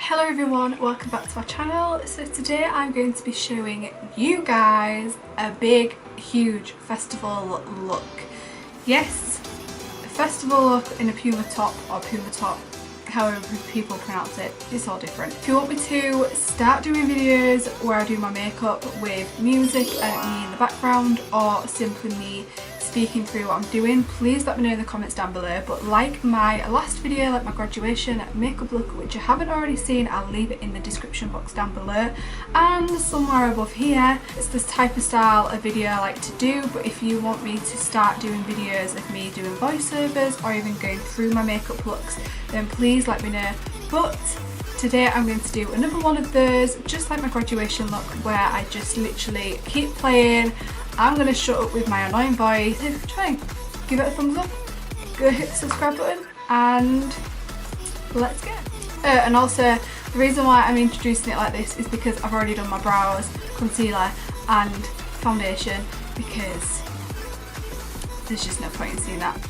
Hello everyone, welcome back to my channel. So today I'm going to be showing you guys a big, huge festival look. Yes, a festival look in a Puma top or Puma top, however people pronounce it, it's all different. If you want me to start doing videos where I do my makeup with music and me in the background, or simply me speaking through what I'm doing, please let me know in the comments down below. But like my last video, like my graduation makeup look, which you haven't already seen, I'll leave it in the description box down below and somewhere above here. It's this type of style of video I like to do, but if you want me to start doing videos of me doing voiceovers or even going through my makeup looks, then please let me know. But today I'm going to do another one of those, just like my graduation look, where I just literally keep playing. I'm going to shut up with my annoying voice. Try and give it a thumbs up, go hit the subscribe button, and let's go. And also, the reason why I'm introducing it like this is because I've already done my brows, concealer and foundation, because there's just no point in seeing that